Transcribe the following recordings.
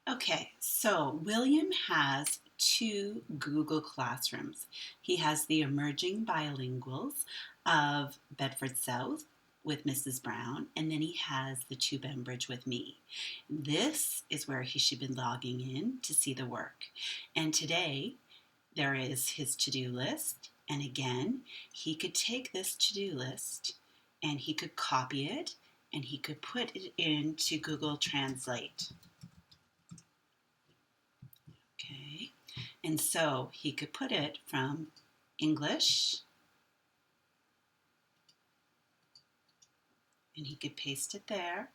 Okay, so William has two Google Classrooms. He has the Emerging Bilinguals of Bedford South with Mrs. Brown, and then he has the two Bembridge with me. This is where he should be logging in to see the work. And today, there is his to-do list. And again, he could take this to-do list and he could copy it and he could put it into Google Translate. Okay, and so he could put it from English and he could paste it there,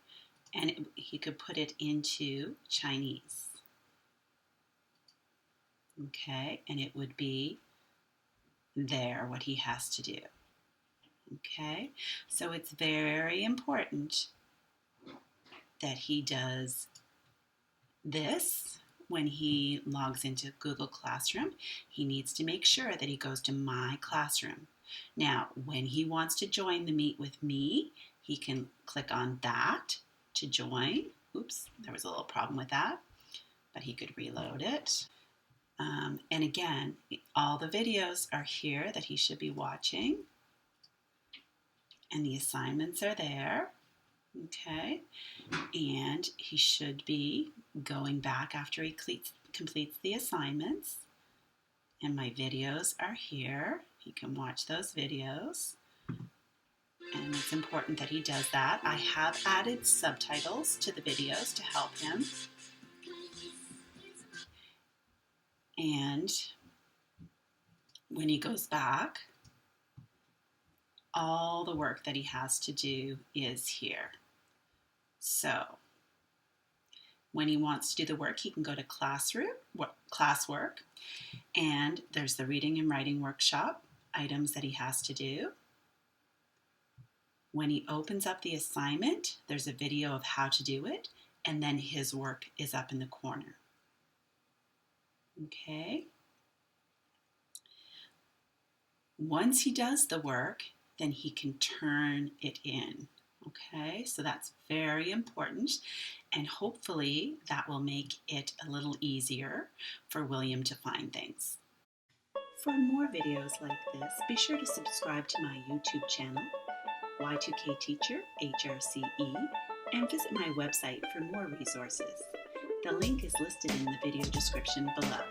and he could put it into Chinese. Okay, and it would be there what he has to do. Okay, so it's very important that he does this when he logs into Google Classroom. He needs to make sure that he goes to My Classroom. Now, when he wants to join the Meet with Me, he can click on that to join. Oops, there was a little problem with that, but he could reload it. And again, all the videos are here that he should be watching, and the assignments are there. Okay, and he should be going back after he completes the assignments. And my videos are here. He can watch those videos. And it's important that he does that. I have added subtitles to the videos to help him. And when he goes back, all the work that he has to do is here. So when he wants to do the work, he can go to classwork, and there's the reading and writing workshop items that he has to do. When he opens up the assignment, there's a video of how to do it, and then his work is up in the corner. Okay. Once he does the work, then he can turn it in. Okay, so that's very important, and hopefully that will make it a little easier for William to find things. For more videos like this, be sure to subscribe to my YouTube channel, Y2K Teacher, HRCE, and visit my website for more resources. The link is listed in the video description below.